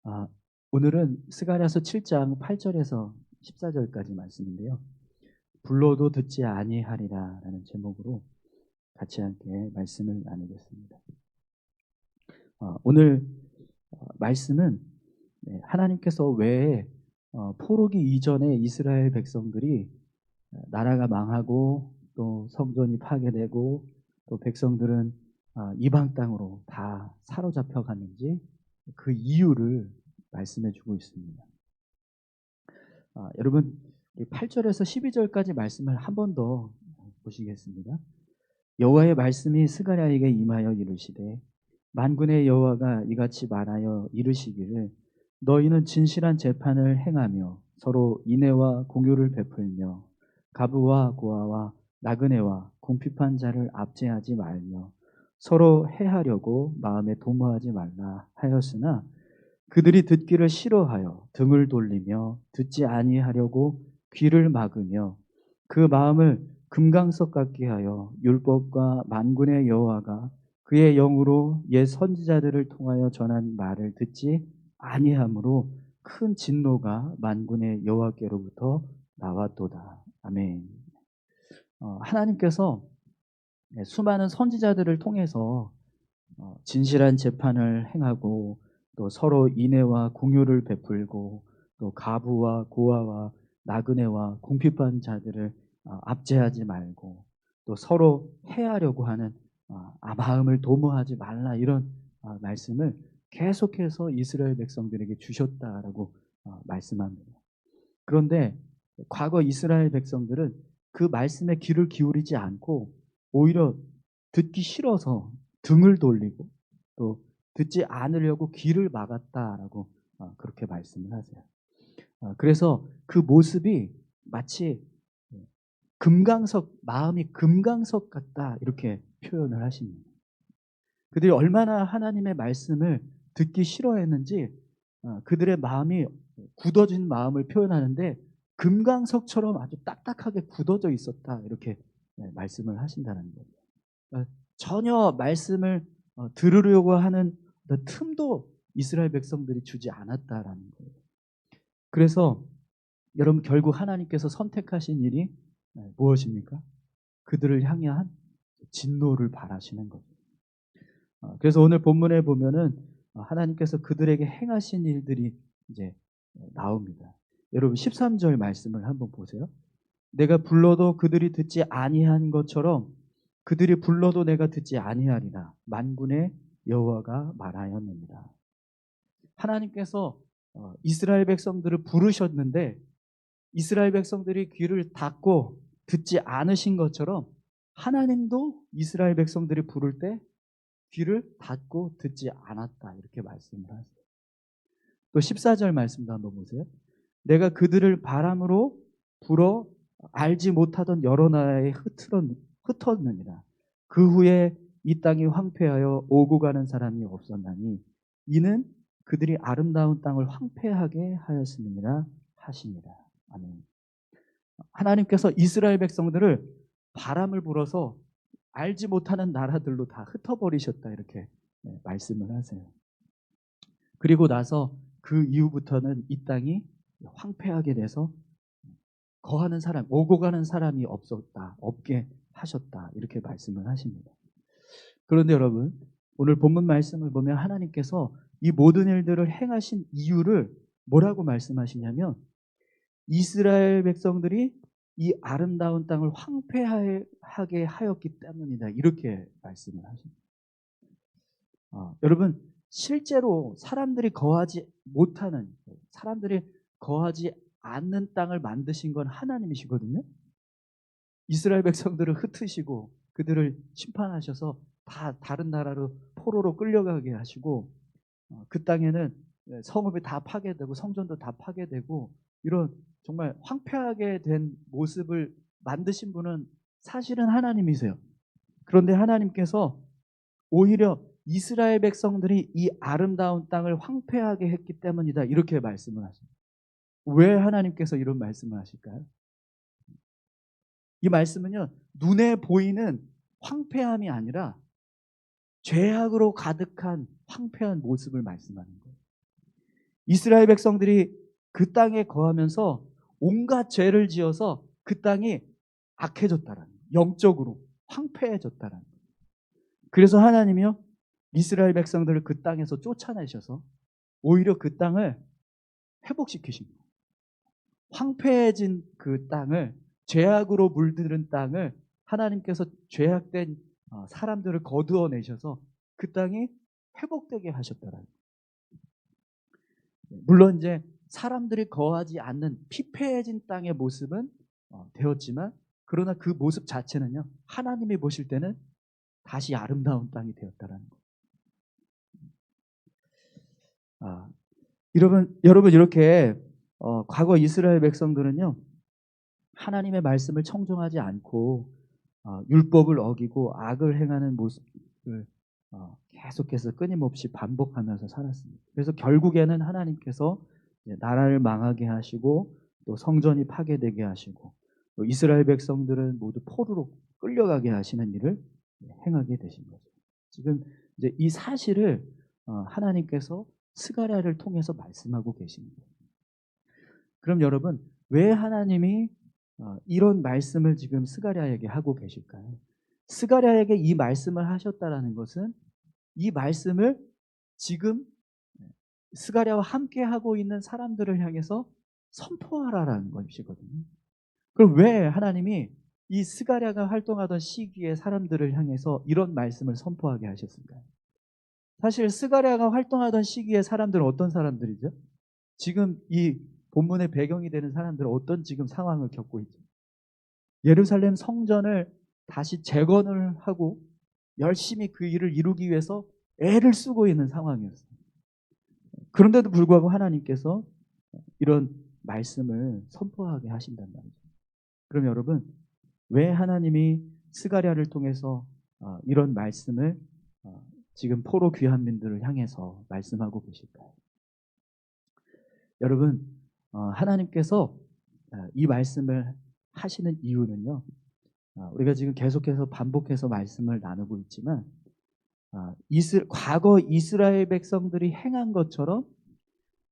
아, 오늘은 스가랴서 7장 8절에서 14절까지 말씀인데요. 불러도 듣지 아니하리라 라는 제목으로 같이 함께 말씀을 나누겠습니다. 오늘 말씀은 하나님께서 왜 포로기 이전에 이스라엘 백성들이 나라가 망하고 또 성전이 파괴되고 또 백성들은 이방 땅으로 다 사로잡혀 갔는지 그 이유를 말씀해 주고 있습니다. 여러분 8절에서 12절까지 말씀을 한 번 더 보시겠습니다. 여호와의 말씀이 스가랴에게 임하여 이르시되 만군의 여호와가 이같이 말하여 이르시기를 너희는 진실한 재판을 행하며 서로 인애와 공효를 베풀며 가부와 고아와 나그네와 궁핍한 자를 압제하지 말며 서로 해하려고 마음에 도모하지 말라 하였으나 그들이 듣기를 싫어하여 등을 돌리며 듣지 아니하려고 귀를 막으며 그 마음을 금강석 같게 하여 율법과 만군의 여호와가 그의 영으로 옛 선지자들을 통하여 전한 말을 듣지 아니하므로 큰 진노가 만군의 여호와께로부터 나왔도다. 아멘. 하나님께서 수많은 선지자들을 통해서 진실한 재판을 행하고 또 서로 인애와 공효를 베풀고 또 가부와 고아와 나그네와 궁핍한 자들을 압제하지 말고 또 서로 해하려고 하는 마음을 도모하지 말라 이런 말씀을 계속해서 이스라엘 백성들에게 주셨다라고 말씀합니다. 그런데 과거 이스라엘 백성들은 그 말씀에 귀를 기울이지 않고 오히려 듣기 싫어서 등을 돌리고 또 듣지 않으려고 귀를 막았다라고 그렇게 말씀을 하세요. 그래서 그 모습이 마치 금강석, 마음이 금강석 같다 이렇게 표현을 하십니다. 그들이 얼마나 하나님의 말씀을 듣기 싫어했는지 그들의 마음이 굳어진 마음을 표현하는데 금강석처럼 아주 딱딱하게 굳어져 있었다 이렇게 말씀을 하신다는 거예요. 전혀 말씀을 들으려고 하는 틈도 이스라엘 백성들이 주지 않았다라는 거예요. 그래서 여러분 결국 하나님께서 선택하신 일이 무엇입니까? 그들을 향한 진노를 바라시는 거죠. 그래서 오늘 본문에 보면은 하나님께서 그들에게 행하신 일들이 이제 나옵니다. 여러분 13절 말씀을 한번 보세요. 내가 불러도 그들이 듣지 아니한 것처럼 그들이 불러도 내가 듣지 아니하리라. 만군의 여호와가 말하였느니라. 하나님께서 이스라엘 백성들을 부르셨는데 이스라엘 백성들이 귀를 닫고 듣지 않으신 것처럼 하나님도 이스라엘 백성들이 부를 때 귀를 닫고 듣지 않았다. 이렇게 말씀을 하세요. 또 14절 말씀도 한번 보세요. 내가 그들을 바람으로 불어 알지 못하던 여러 나라에 흩었느니라. 그 후에 이 땅이 황폐하여 오고 가는 사람이 없었나니 이는 그들이 아름다운 땅을 황폐하게 하였음이니라 하시니라. 아멘. 하나님께서 이스라엘 백성들을 바람을 불어서 알지 못하는 나라들로 다 흩어버리셨다 이렇게 말씀을 하세요. 그리고 나서 그 이후부터는 이 땅이 황폐하게 돼서 거하는 사람, 오고 가는 사람이 없게 하셨다 이렇게 말씀을 하십니다. 그런데 여러분 오늘 본문 말씀을 보면 하나님께서 이 모든 일들을 행하신 이유를 뭐라고 말씀하시냐면 이스라엘 백성들이 이 아름다운 땅을 황폐하게 하였기 때문이다 이렇게 말씀을 하십니다. 여러분 실제로 사람들이 거하지 못하는 사람들이 거하지 않는 땅을 만드신 건 하나님이시거든요. 이스라엘 백성들을 흩으시고 그들을 심판하셔서 다 다른 나라로 포로로 끌려가게 하시고 그 땅에는 성읍이 다 파괴되고 성전도 다 파괴되고 이런 정말 황폐하게 된 모습을 만드신 분은 사실은 하나님이세요. 그런데 하나님께서 오히려 이스라엘 백성들이 이 아름다운 땅을 황폐하게 했기 때문이다 이렇게 말씀을 하십니다. 왜 하나님께서 이런 말씀을 하실까요? 이 말씀은요 눈에 보이는 황폐함이 아니라 죄악으로 가득한 황폐한 모습을 말씀하는 거예요. 이스라엘 백성들이 그 땅에 거하면서 온갖 죄를 지어서 그 땅이 악해졌다라는 거예요. 영적으로 황폐해졌다라는 거예요. 그래서 하나님이요, 이스라엘 백성들을 그 땅에서 쫓아내셔서 오히려 그 땅을 회복시키신 거예요. 황폐해진 그 땅을, 죄악으로 물들은 땅을 하나님께서 죄악된 사람들을 거두어내셔서 그 땅이 회복되게 하셨다라는 거예요. 물론 이제 사람들이 거하지 않는 피폐해진 땅의 모습은 되었지만, 그러나 그 모습 자체는요, 하나님이 보실 때는 다시 아름다운 땅이 되었다라는 거예요. 여러분 이렇게 과거 이스라엘 백성들은요, 하나님의 말씀을 청종하지 않고 율법을 어기고 악을 행하는 모습을 계속해서 끊임없이 반복하면서 살았습니다. 그래서 결국에는 하나님께서 나라를 망하게 하시고 또 성전이 파괴되게 하시고 또 이스라엘 백성들은 모두 포로로 끌려가게 하시는 일을 행하게 되신 거죠. 지금 이제 이 사실을 하나님께서 스가랴를 통해서 말씀하고 계십니다. 그럼 여러분, 왜 하나님이 이런 말씀을 지금 스가랴에게 하고 계실까요? 스가랴에게 이 말씀을 하셨다라는 것은 이 말씀을 지금 스가랴와 함께 하고 있는 사람들을 향해서 선포하라라는 것이거든요. 그럼 왜 하나님이 이 스가랴가 활동하던 시기에 사람들을 향해서 이런 말씀을 선포하게 하셨을까요? 사실 스가랴가 활동하던 시기에 사람들은 어떤 사람들이죠? 지금 이 본문의 배경이 되는 사람들은 어떤 지금 상황을 겪고 있죠? 예루살렘 성전을 다시 재건을 하고 열심히 그 일을 이루기 위해서 애를 쓰고 있는 상황이었어요. 그런데도 불구하고 하나님께서 이런 말씀을 선포하게 하신단 말이죠. 그럼 여러분, 왜 하나님이 스가랴를 통해서 이런 말씀을 지금 포로 귀한 민들을 향해서 말씀하고 계실까요? 여러분, 하나님께서 이 말씀을 하시는 이유는요, 우리가 지금 계속해서 반복해서 말씀을 나누고 있지만 과거 이스라엘 백성들이 행한 것처럼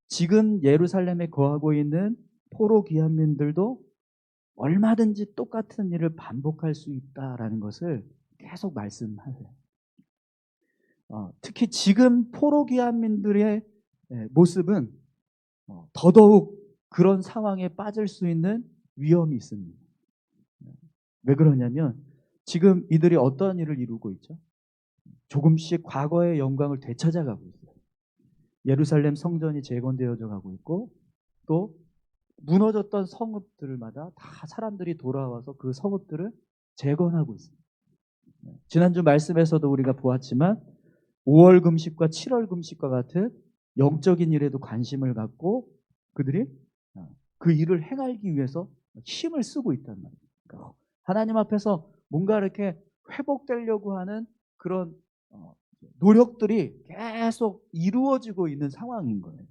지금 예루살렘에 거하고 있는 포로 귀환민들도 얼마든지 똑같은 일을 반복할 수 있다라는 것을 계속 말씀하세요. 특히 지금 포로 귀환민들의 모습은 더더욱 그런 상황에 빠질 수 있는 위험이 있습니다. 왜 그러냐면 지금 이들이 어떤 일을 이루고 있죠? 조금씩 과거의 영광을 되찾아가고 있어요. 예루살렘 성전이 재건되어져 가고 있고 또 무너졌던 성읍들마다 다 사람들이 돌아와서 그 성읍들을 재건하고 있습니다. 지난주 말씀에서도 우리가 보았지만 5월 금식과 7월 금식과 같은 영적인 일에도 관심을 갖고 그들이 그 일을 행하기 위해서 힘을 쓰고 있단 말이에요. 그러니까 하나님 앞에서 뭔가 이렇게 회복되려고 하는 그런 노력들이 계속 이루어지고 있는 상황인 거예요.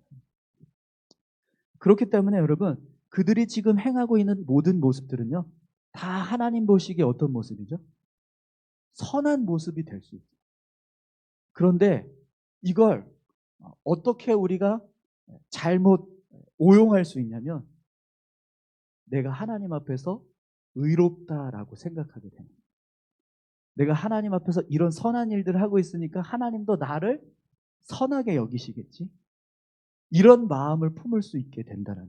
그렇기 때문에 여러분, 그들이 지금 행하고 있는 모든 모습들은요, 다 하나님 보시기에 어떤 모습이죠? 선한 모습이 될 수 있어요. 그런데 이걸 어떻게 우리가 잘못 오용할 수 있냐면 내가 하나님 앞에서 의롭다라고 생각하게 됩니다. 내가 하나님 앞에서 이런 선한 일들을 하고 있으니까 하나님도 나를 선하게 여기시겠지? 이런 마음을 품을 수 있게 된다는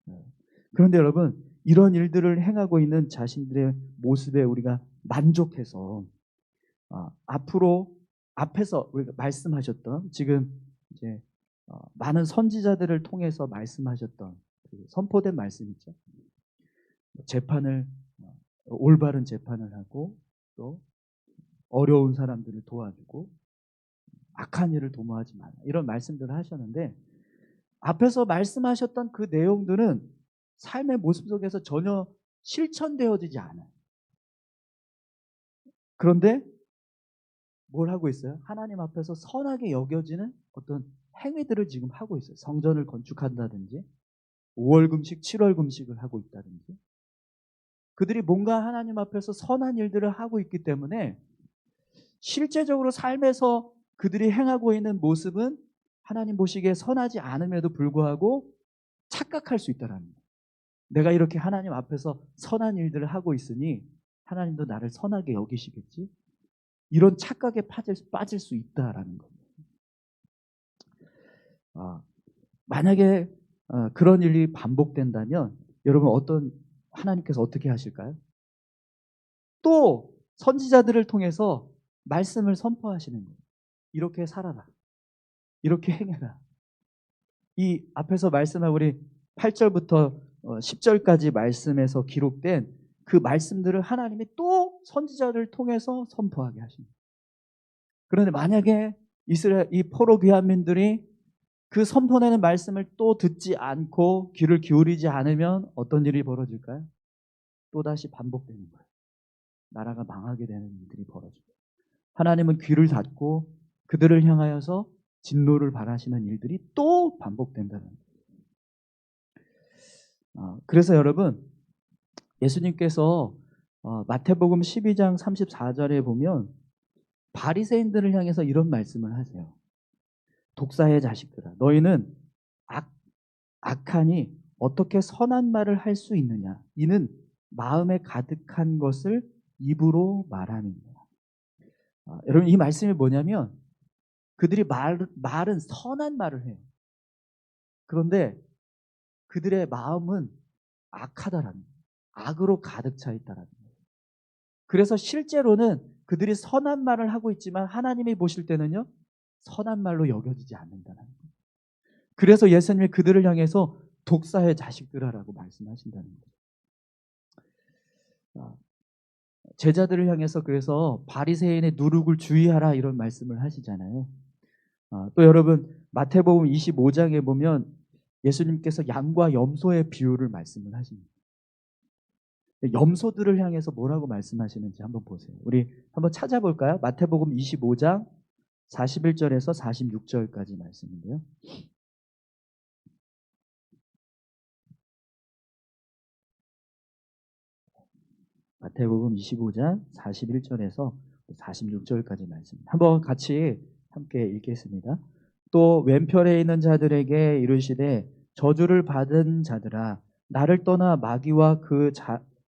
거예요. 그런데 여러분, 이런 일들을 행하고 있는 자신들의 모습에 우리가 만족해서 앞에서 우리가 말씀하셨던 지금 이제 많은 선지자들을 통해서 말씀하셨던 그 선포된 말씀 있죠. 재판을 올바른 재판을 하고 또 어려운 사람들을 도와주고 악한 일을 도모하지 마라 이런 말씀들을 하셨는데 앞에서 말씀하셨던 그 내용들은 삶의 모습 속에서 전혀 실천되어지지 않아요. 그런데 뭘 하고 있어요? 하나님 앞에서 선하게 여겨지는 어떤 행위들을 지금 하고 있어요. 성전을 건축한다든지 5월 금식, 7월 금식을 하고 있다든지 그들이 뭔가 하나님 앞에서 선한 일들을 하고 있기 때문에 실제적으로 삶에서 그들이 행하고 있는 모습은 하나님 보시기에 선하지 않음에도 불구하고 착각할 수 있다라는 거예요. 내가 이렇게 하나님 앞에서 선한 일들을 하고 있으니 하나님도 나를 선하게 여기시겠지? 이런 착각에 빠질 수 있다라는 겁니다. 만약에 그런 일이 반복된다면 여러분 하나님께서 어떻게 하실까요? 또 선지자들을 통해서 말씀을 선포하시는 거예요. 이렇게 살아라. 이렇게 행해라. 이 앞에서 말씀한 우리 8절부터 10절까지 말씀에서 기록된 그 말씀들을 하나님이 또 선지자를 통해서 선포하게 하십니다. 그런데 만약에 이 포로 귀환민들이 그 선포되는 말씀을 또 듣지 않고 귀를 기울이지 않으면 어떤 일이 벌어질까요? 또다시 반복되는 거예요. 나라가 망하게 되는 일들이 벌어져요. 하나님은 귀를 닫고 그들을 향하여서 진노를 바라시는 일들이 또 반복된다는 거예요. 그래서 여러분, 예수님께서 마태복음 12장 34절에 보면 바리새인들을 향해서 이런 말씀을 하세요. 독사의 자식들아, 너희는 악하니 어떻게 선한 말을 할 수 있느냐? 이는 마음에 가득한 것을 입으로 말함이니라. 여러분, 이 말씀이 뭐냐면 그들이 말은 선한 말을 해요. 그런데 그들의 마음은 악하다라는 거예요. 악으로 가득 차 있다라는 거예요. 그래서 실제로는 그들이 선한 말을 하고 있지만 하나님이 보실 때는요, 선한 말로 여겨지지 않는다는 거예요. 그래서 예수님이 그들을 향해서 독사의 자식들아라고 말씀하신다는 거예요. 제자들을 향해서 그래서 바리새인의 누룩을 주의하라 이런 말씀을 하시잖아요. 또 여러분 마태복음 25장에 보면 예수님께서 양과 염소의 비유를 말씀을 하십니다. 염소들을 향해서 뭐라고 말씀하시는지 한번 보세요. 우리 한번 찾아볼까요? 마태복음 25장 41절에서 46절까지 말씀인데요. 마태복음 25장 41절에서 46절까지 말씀. 한번 같이 함께 읽겠습니다. 또 왼편에 있는 자들에게 이르시되 저주를 받은 자들아 나를 떠나 마귀와 그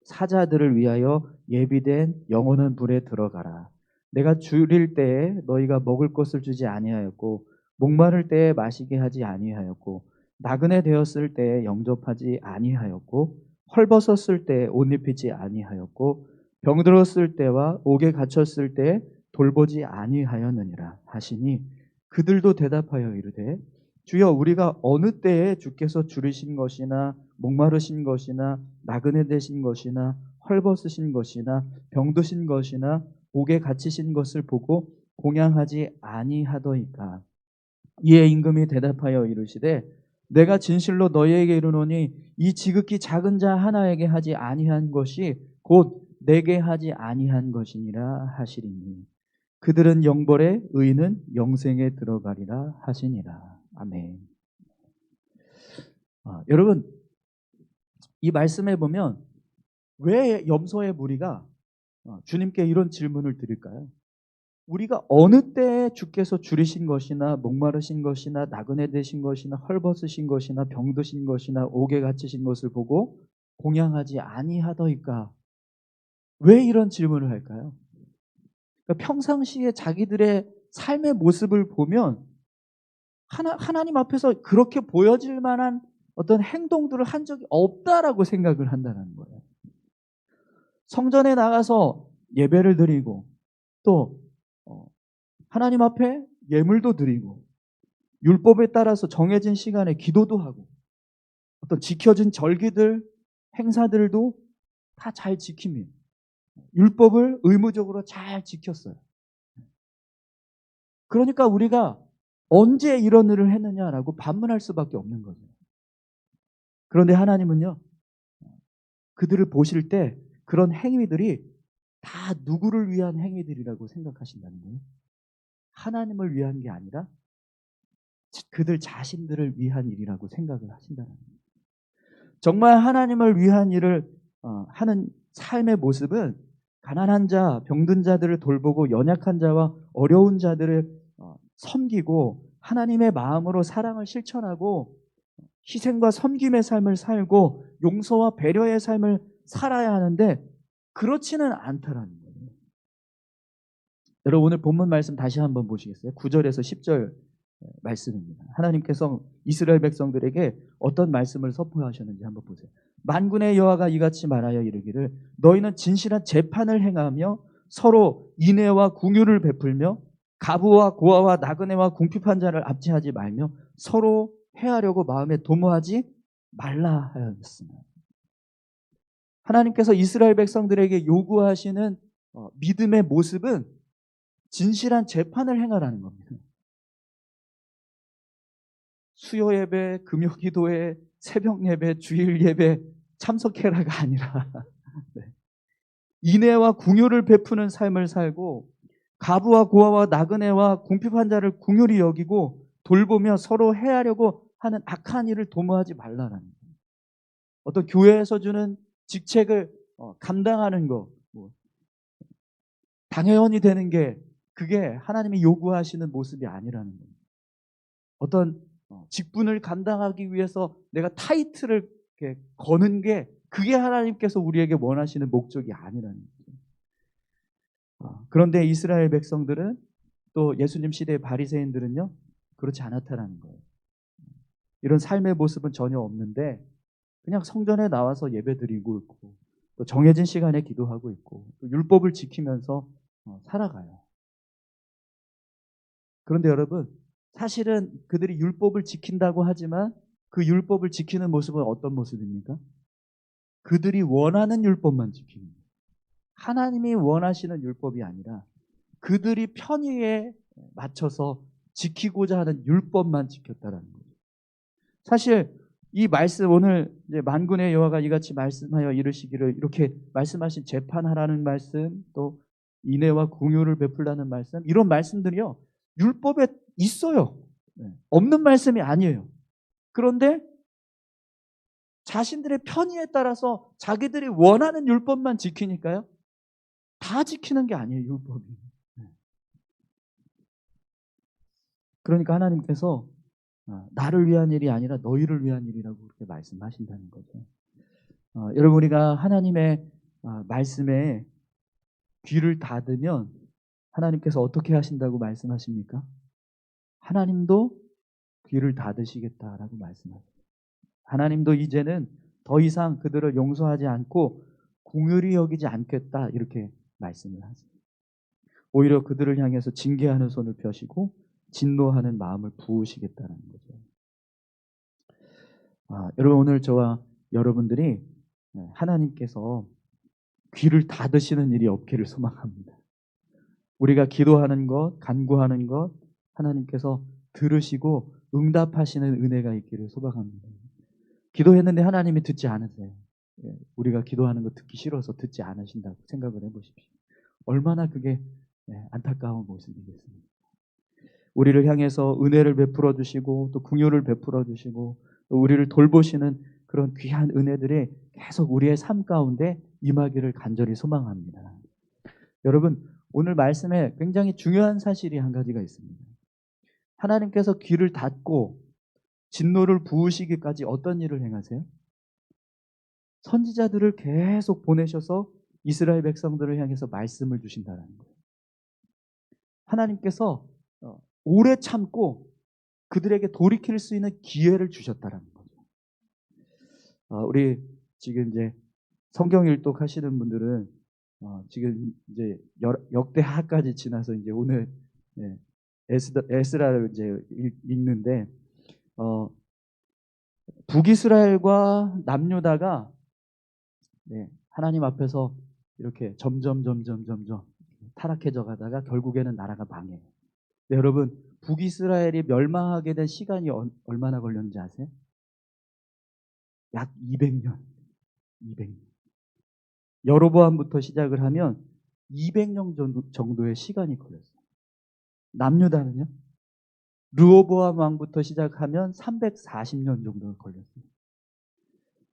사자들을 위하여 예비된 영원한 불에 들어가라. 내가 줄일 때에 너희가 먹을 것을 주지 아니하였고 목마를 때에 마시게 하지 아니하였고 나그네 되었을 때에 영접하지 아니하였고 헐벗었을 때에 옷 입히지 아니하였고 병들었을 때와 옥에 갇혔을 때에 돌보지 아니하였느니라 하시니 그들도 대답하여 이르되 주여 우리가 어느 때에 주께서 줄이신 것이나 목마르신 것이나 나그네 되신 것이나 헐벗으신 것이나 병드신 것이나 옥에 갇히신 것을 보고 공양하지 아니하더이까. 이에 임금이 대답하여 이르시되 내가 진실로 너희에게 이르노니 이 지극히 작은 자 하나에게 하지 아니한 것이 곧 내게 하지 아니한 것이니라 하시리니 그들은 영벌에 의인은 영생에 들어가리라 하시니라. 아멘. 여러분 이 말씀에 보면 왜 염소의 무리가 주님께 이런 질문을 드릴까요? 우리가 어느 때에 주께서 줄이신 것이나 목마르신 것이나 나그네 되신 것이나 헐벗으신 것이나 병드신 것이나 옥에 갇히신 것을 보고 공양하지 아니하더이까? 왜 이런 질문을 할까요? 그러니까 평상시에 자기들의 삶의 모습을 보면 하나님 앞에서 그렇게 보여질 만한 어떤 행동들을 한 적이 없다라고 생각을 한다는 거예요. 성전에 나가서 예배를 드리고 또 하나님 앞에 예물도 드리고 율법에 따라서 정해진 시간에 기도도 하고 어떤 지켜진 절기들, 행사들도 다 잘 지킵니다. 율법을 의무적으로 잘 지켰어요. 그러니까 우리가 언제 이런 일을 했느냐라고 반문할 수밖에 없는 거죠. 그런데 하나님은요, 그들을 보실 때 그런 행위들이 다 누구를 위한 행위들이라고 생각하신다는 거예요. 하나님을 위한 게 아니라 그들 자신들을 위한 일이라고 생각을 하신다는 거예요. 정말 하나님을 위한 일을 하는 삶의 모습은 가난한 자, 병든 자들을 돌보고 연약한 자와 어려운 자들을 섬기고 하나님의 마음으로 사랑을 실천하고 희생과 섬김의 삶을 살고 용서와 배려의 삶을 살아야 하는데 그렇지는 않다라는 거예요. 여러분 오늘 본문 말씀 다시 한번 보시겠어요? 9절에서 10절 말씀입니다. 하나님께서 이스라엘 백성들에게 어떤 말씀을 선포하셨는지 한번 보세요. 만군의 여호와가 이같이 말하여 이르기를 너희는 진실한 재판을 행하며 서로 인애와 긍휼을 베풀며 가부와 고아와 나그네와 궁핍한 자를 압제하지 말며 서로 해하려고 마음에 도모하지 말라 하였습니다. 하나님께서 이스라엘 백성들에게 요구하시는 믿음의 모습은 진실한 재판을 행하라는 겁니다. 수요 예배, 금요 기도회, 새벽 예배, 주일 예배 참석해라가 아니라 네. 인애와 긍휼을 베푸는 삶을 살고 가부와 고아와 나그네와 궁핍한 자를 긍휼히 여기고 돌보며 서로 해하려고 하는 악한 일을 도모하지 말라라는 거예요. 어떤 교회에서 주는 직책을 감당하는 거, 당회원이 되는 게 그게 하나님이 요구하시는 모습이 아니라는 거예요. 어떤 직분을 감당하기 위해서 내가 타이틀을 이렇게 거는 게 그게 하나님께서 우리에게 원하시는 목적이 아니라는 거예요. 그런데 이스라엘 백성들은 또 예수님 시대의 바리새인들은요 그렇지 않았다라는 거예요. 이런 삶의 모습은 전혀 없는데 그냥 성전에 나와서 예배드리고 있고 또 정해진 시간에 기도하고 있고 또 율법을 지키면서 살아가요. 그런데 여러분 사실은 그들이 율법을 지킨다고 하지만 그 율법을 지키는 모습은 어떤 모습입니까? 그들이 원하는 율법만 지키는 거예요. 하나님이 원하시는 율법이 아니라 그들이 편의에 맞춰서 지키고자 하는 율법만 지켰다라는 거죠. 사실 이 말씀 오늘 이제 만군의 여호와가 이같이 말씀하여 이르시기를 이렇게 말씀하신 재판하라는 말씀 또 인애와 긍휼을 베풀라는 말씀 이런 말씀들이요 율법에 있어요. 없는 말씀이 아니에요. 그런데 자신들의 편의에 따라서 자기들이 원하는 율법만 지키니까요. 다 지키는 게 아니에요, 율법이. 그러니까 하나님께서 나를 위한 일이 아니라 너희를 위한 일이라고 그렇게 말씀하신다는 거죠. 여러분 우리가 하나님의 말씀에 귀를 닫으면 하나님께서 어떻게 하신다고 말씀하십니까? 하나님도 귀를 닫으시겠다라고 말씀하십니다. 하나님도 이제는 더 이상 그들을 용서하지 않고 긍휼히 여기지 않겠다 이렇게 말씀을 하십니다. 오히려 그들을 향해서 징계하는 손을 펴시고 진노하는 마음을 부으시겠다는 거죠. 여러분 오늘 저와 여러분들이 하나님께서 귀를 닫으시는 일이 없기를 소망합니다. 우리가 기도하는 것, 간구하는 것 하나님께서 들으시고 응답하시는 은혜가 있기를 소망합니다. 기도했는데 하나님이 듣지 않으세요. 우리가 기도하는 거 듣기 싫어서 듣지 않으신다고 생각을 해보십시오. 얼마나 그게 안타까운 모습이겠습니까? 우리를 향해서 은혜를 베풀어 주시고 또 긍휼을 베풀어 주시고 또 우리를 돌보시는 그런 귀한 은혜들이 계속 우리의 삶 가운데 임하기를 간절히 소망합니다. 여러분 오늘 말씀에 굉장히 중요한 사실이 한 가지가 있습니다. 하나님께서 귀를 닫고 진노를 부으시기까지 어떤 일을 행하세요? 선지자들을 계속 보내셔서 이스라엘 백성들을 향해서 말씀을 주신다는 거예요. 하나님께서 오래 참고 그들에게 돌이킬 수 있는 기회를 주셨다는 거죠. 우리 지금 이제 성경 일독 하시는 분들은 지금 이제 역대하까지 지나서 이제 오늘 에스라를 이제 읽는데 북이스라엘과 남유다가 하나님 앞에서 이렇게 점점 타락해져 가다가 결국에는 나라가 망해요. 네, 여러분 북이스라엘이 멸망하게 된 시간이 얼마나 걸렸는지 아세요? 약 200년. 여로보암부터 시작을 하면 200년 정도의 시간이 걸렸어요. 남유다는요? 르호보암 왕부터 시작하면 340년 정도 걸렸어요.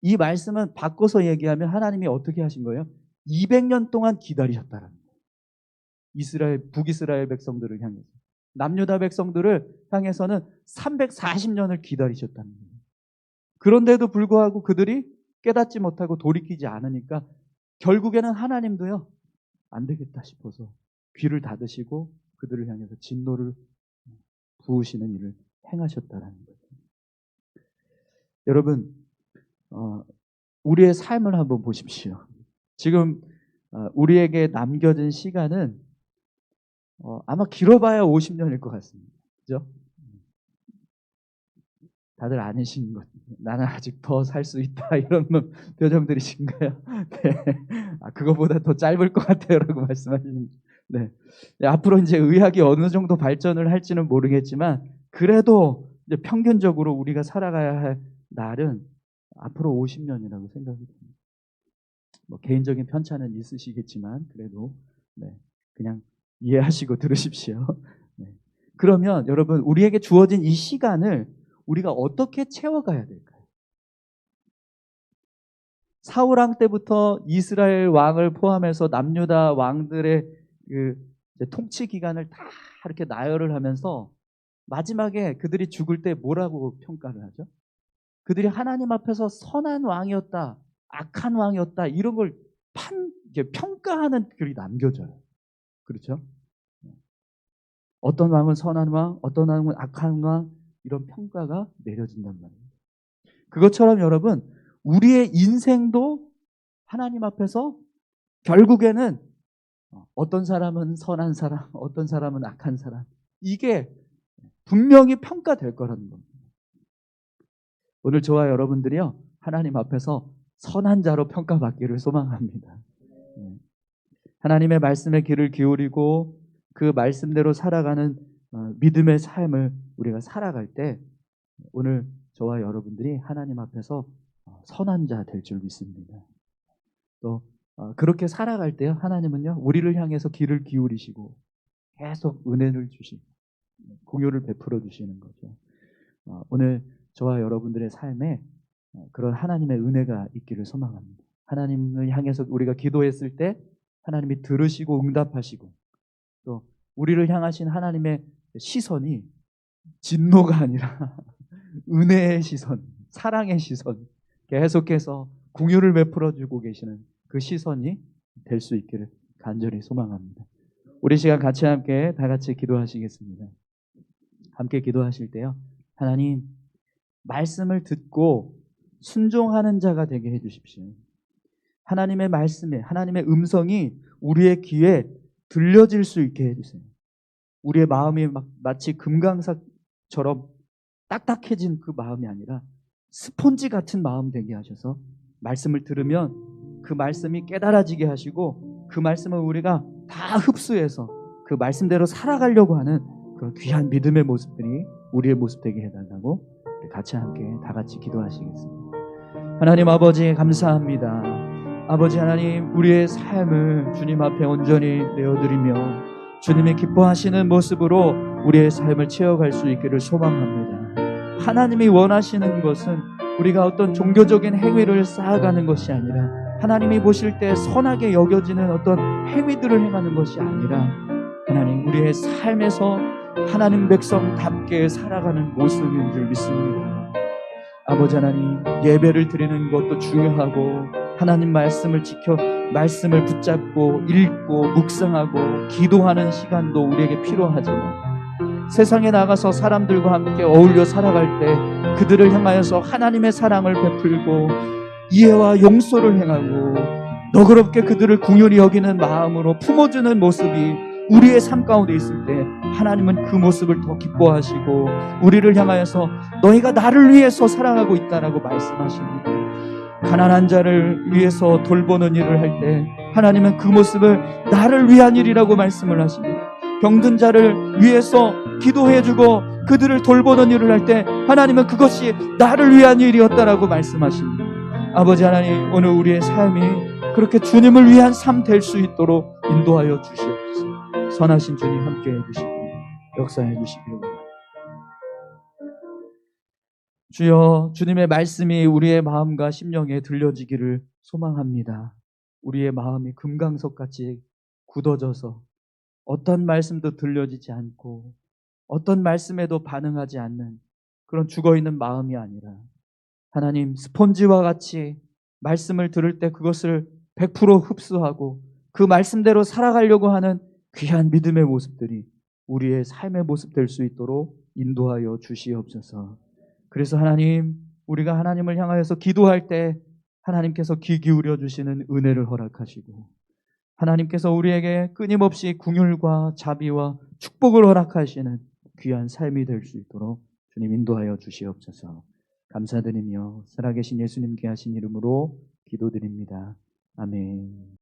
이 말씀은 바꿔서 얘기하면 하나님이 어떻게 하신 거예요? 200년 동안 기다리셨다는 거예요. 북이스라엘 백성들을 향해서. 남유다 백성들을 향해서는 340년을 기다리셨다는 거예요. 그런데도 불구하고 그들이 깨닫지 못하고 돌이키지 않으니까 결국에는 하나님도요, 안 되겠다 싶어서 귀를 닫으시고 그들을 향해서 진노를 부으시는 일을 행하셨다라는 거죠. 여러분, 우리의 삶을 한번 보십시오. 지금 우리에게 남겨진 시간은 아마 길어봐야 50년일 것 같습니다. 그죠? 다들 아니신 것, 나는 아직 더 살 수 있다 이런 표정들이신가요? 네. 그거보다 더 짧을 것 같아요라고 말씀하시는. 네. 앞으로 이제 의학이 어느 정도 발전을 할지는 모르겠지만 그래도 이제 평균적으로 우리가 살아가야 할 날은 앞으로 50년이라고 생각이 듭니다. 뭐 개인적인 편차는 있으시겠지만 그래도 네. 그냥 이해하시고 들으십시오. 네. 그러면 여러분, 우리에게 주어진 이 시간을 우리가 어떻게 채워가야 될까요? 사울왕 때부터 이스라엘 왕을 포함해서 남유다 왕들의 그 통치 기간을 다 이렇게 나열을 하면서 마지막에 그들이 죽을 때 뭐라고 평가를 하죠? 그들이 하나님 앞에서 선한 왕이었다, 악한 왕이었다, 이런 걸 평가하는 글이 남겨져요. 그렇죠? 어떤 왕은 선한 왕, 어떤 왕은 악한 왕, 이런 평가가 내려진단 말이에요. 그것처럼 여러분, 우리의 인생도 하나님 앞에서 결국에는 어떤 사람은 선한 사람, 어떤 사람은 악한 사람, 이게 분명히 평가될 거라는 겁니다. 오늘 저와 여러분들이요, 하나님 앞에서 선한 자로 평가받기를 소망합니다. 하나님의 말씀에 귀를 기울이고 그 말씀대로 살아가는 믿음의 삶을 우리가 살아갈 때 오늘 저와 여러분들이 하나님 앞에서 선한 자 될 줄 믿습니다. 또 그렇게 살아갈 때요, 하나님은요, 우리를 향해서 귀를 기울이시고 계속 은혜를 주시고 공유를 베풀어 주시는 거죠. 오늘 저와 여러분들의 삶에 그런 하나님의 은혜가 있기를 소망합니다. 하나님을 향해서 우리가 기도했을 때 하나님이 들으시고 응답하시고, 또 우리를 향하신 하나님의 시선이 진노가 아니라 은혜의 시선, 사랑의 시선, 계속해서 공유를 베풀어주고 계시는 그 시선이 될 수 있기를 간절히 소망합니다. 우리 시간 함께 다 같이 기도하시겠습니다. 함께 기도하실 때요, 하나님, 말씀을 듣고 순종하는 자가 되게 해주십시오. 하나님의 말씀에, 하나님의 음성이 우리의 귀에 들려질 수 있게 해주세요. 우리의 마음이 마치 금강석처럼 딱딱해진 그 마음이 아니라 스폰지 같은 마음 되게 하셔서 말씀을 들으면 그 말씀이 깨달아지게 하시고 그 말씀을 우리가 다 흡수해서 그 말씀대로 살아가려고 하는 그런 귀한 믿음의 모습들이 우리의 모습 되게 해달라고 같이 함께 다 같이 기도하시겠습니다. 하나님 아버지, 감사합니다. 아버지 하나님, 우리의 삶을 주님 앞에 온전히 내어드리며 주님이 기뻐하시는 모습으로 우리의 삶을 채워갈 수 있기를 소망합니다. 하나님이 원하시는 것은 우리가 어떤 종교적인 행위를 쌓아가는 것이 아니라 하나님이 보실 때 선하게 여겨지는 어떤 행위들을 행하는 것이 아니라 하나님, 우리의 삶에서 하나님 백성답게 살아가는 모습인 줄 믿습니다. 아버지 하나님, 예배를 드리는 것도 중요하고 하나님 말씀을 지켜 말씀을 붙잡고 읽고 묵상하고 기도하는 시간도 우리에게 필요하지만 세상에 나가서 사람들과 함께 어울려 살아갈 때 그들을 향하여서 하나님의 사랑을 베풀고 이해와 용서를 행하고 너그럽게 그들을 궁휼히 여기는 마음으로 품어주는 모습이 우리의 삶 가운데 있을 때 하나님은 그 모습을 더 기뻐하시고 우리를 향하여서 너희가 나를 위해서 사랑하고 있다라고 말씀하십니다. 가난한 자를 위해서 돌보는 일을 할 때 하나님은 그 모습을 나를 위한 일이라고 말씀을 하십니다. 병든 자를 위해서 기도해주고 그들을 돌보는 일을 할 때 하나님은 그것이 나를 위한 일이었다라고 말씀하십니다. 아버지 하나님, 오늘 우리의 삶이 그렇게 주님을 위한 삶 될 수 있도록 인도하여 주시옵소서. 선하신 주님 함께 해주시고 역사해 주시기를 바랍니다. 주여, 주님의 말씀이 우리의 마음과 심령에 들려지기를 소망합니다. 우리의 마음이 금강석같이 굳어져서 어떤 말씀도 들려지지 않고 어떤 말씀에도 반응하지 않는 그런 죽어있는 마음이 아니라 하나님 스폰지와 같이 말씀을 들을 때 그것을 100% 흡수하고 그 말씀대로 살아가려고 하는 귀한 믿음의 모습들이 우리의 삶의 모습 될 수 있도록 인도하여 주시옵소서. 그래서 하나님, 우리가 하나님을 향하여서 기도할 때 하나님께서 귀 기울여 주시는 은혜를 허락하시고 하나님께서 우리에게 끊임없이 긍휼과 자비와 축복을 허락하시는 귀한 삶이 될 수 있도록 주님 인도하여 주시옵소서. 감사드리며 살아계신 예수님 귀하신 이름으로 기도드립니다. 아멘.